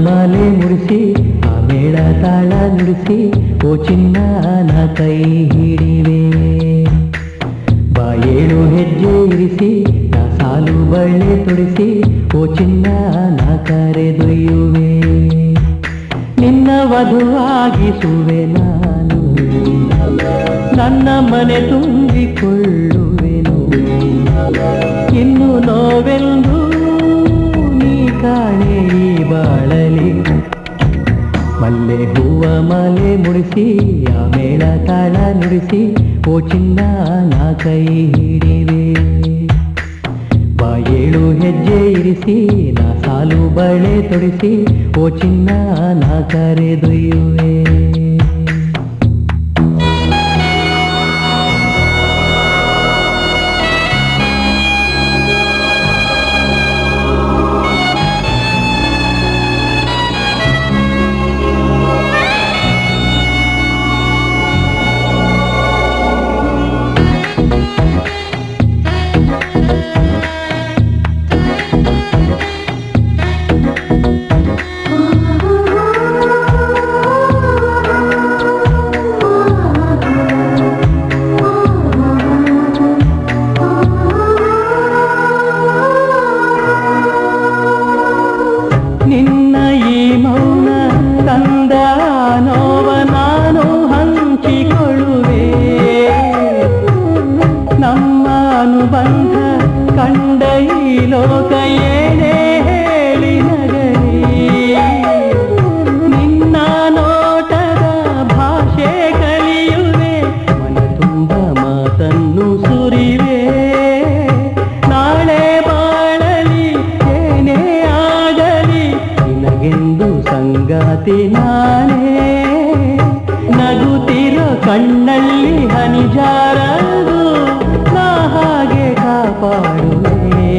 ಮಾಲೆ ಮುಡಿಸಿ ಆ ಮೇಳ ತಾಳ ನುಡಿಸಿ ಓ ಚಿನ್ನ ನಾ ಕೈ ಹಿಡಿವೆ ಬಾಯೇಳು ಹೆಜ್ಜೆ ಇರಿಸಿ ನಾ ಸಾಲು ಬಳ್ಳೆ ತೊಡಿಸಿ ಓ ಚಿನ್ನ ನಾ ಕರೆದೊಯ್ಯುವೆ ನಿನ್ನ ವಧುವಾಗಿಸುವೆ ನಾನು ನನ್ನ ಮನೆ ತುಂಬಿಕೊಳ್ಳುವೆನು ಇನ್ನು ನೋವೆಂದು ನೀ ಕಾಣೆ ಈ ಬಾಳಲಿ ಮಲ್ಲೆ ಹೂವ ಮಾಲೆ ಮುಡಿಸಿ ಆ ಮೇಳ ತಾಳ ನುಡಿಸಿ ಓ ಚಿನ್ನ ನಾ ಕೈ ಹಿಡಿವೆ ಬಾಯೇಳು ಹೆಜ್ಜೆ ಇರಿಸಿ ನಾ ಸಾಲು ಬಳೆ ತೊಡಿಸಿ ಓ ಚಿನ್ನ ನಾ ಕರೆದೊಯ್ಯುವೆ ನಿನ್ನ ಈ ಮೌನ ತಂದ ನೋವ ನಾನು ಹಂಚಿಕೊಳ್ಳುವೆ ನಮ್ಮ ಅನುಬಂಧ ಕಂಡ ಈ ಲೋಕ ಏನೇ ಹೇಳಿ ನಗರಿ ನಿನ್ನ ನೋಟದ ಭಾಷೆ ಕಲಿಯುವೆ ಮನ ತುಂಬ ಮಾತನ್ನು ಸುರಿವೆ ನಾಳೆ ಬಾಳಲಿ ಏನೇ ಆಗಲಿ ನಿನಗೆಂದು ಸಂಗಾತಿ ನಾನೇ ನಗುತ್ತಿರೋ ಕಣ್ಣಲ್ಲಿ ಹನಿಜಾರದು ನಾ ಹಾಗೆ ಕಾಪಾಡುವೆ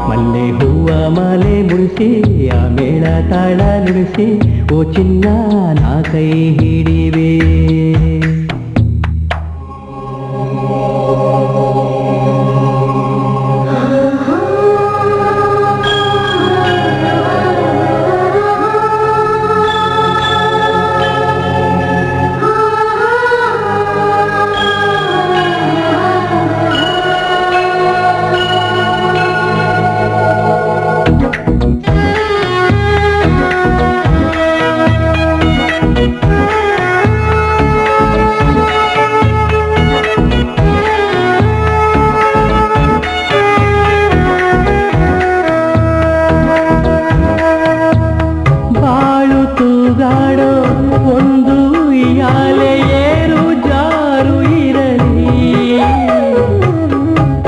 ಮಲ್ಲೆ ಹೂವ ಮಾಲೆ ಮುಡಿಸಿ ಆ ಮೇಳ ತಾಳ ನುಡಿಸಿ ಓ ಚಿನ್ನ ನಾ ಕೈ ಹಿಡಿವೆ ತೂಗಾಡೋ ಒಂದು ಯಾಲೆ ಏರು ಜಾರು ಇರಲಿ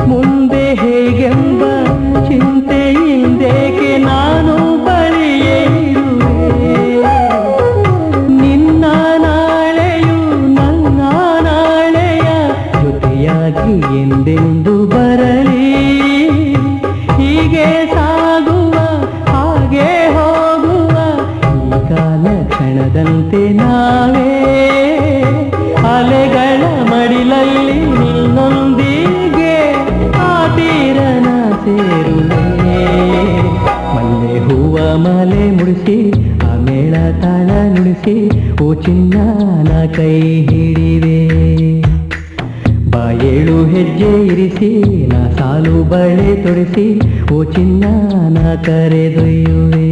ಮುಂದೆ ಹೇಗೆಂಬ ಚಿಂತೆಯಿಂದೇಕೆ ನಾನು ಬಳಿಯೇ ಇರುವೆ ನಿನ್ನ ನಾಳೆಯು ನನ್ನ ನಾಳೆಯ ಜೊತೆಯಾಗಿ ಎಂದೆಂದು ಬರಲಿ ಹೀಗೆ ಸಾಗುವ ಹಾಗೆ ಹೋಗುವ ಕಾಲ ಕ್ಷಣದಂತೆ ನಾವೇ ಅಲೆಗಳ ಮಡಿಲಲ್ಲಿ ನಿನ್ನೊಂದಿಗೆ ಆ ತೀರನ ಸೇರುವೆ ಮಲ್ಲೆ ಹೂವ ಮಾಲೆ ಮುಡಿಸಿ ಆ ಮೇಳ ತಾಳ ನುಡಿಸಿ ಓ ಚಿನ್ನ ನಾ ಕೈ ಹಿಡಿವೆ ಬಾಯೇಳು ಹೆಜ್ಜೆ ಇರಿಸಿ ನಾ ಸಾಲು ಬಳೆ ತೊಡಿಸಿ ಓ ಚಿನ್ನ ನಾ ಕರೆದೊಯ್ಯುವೆ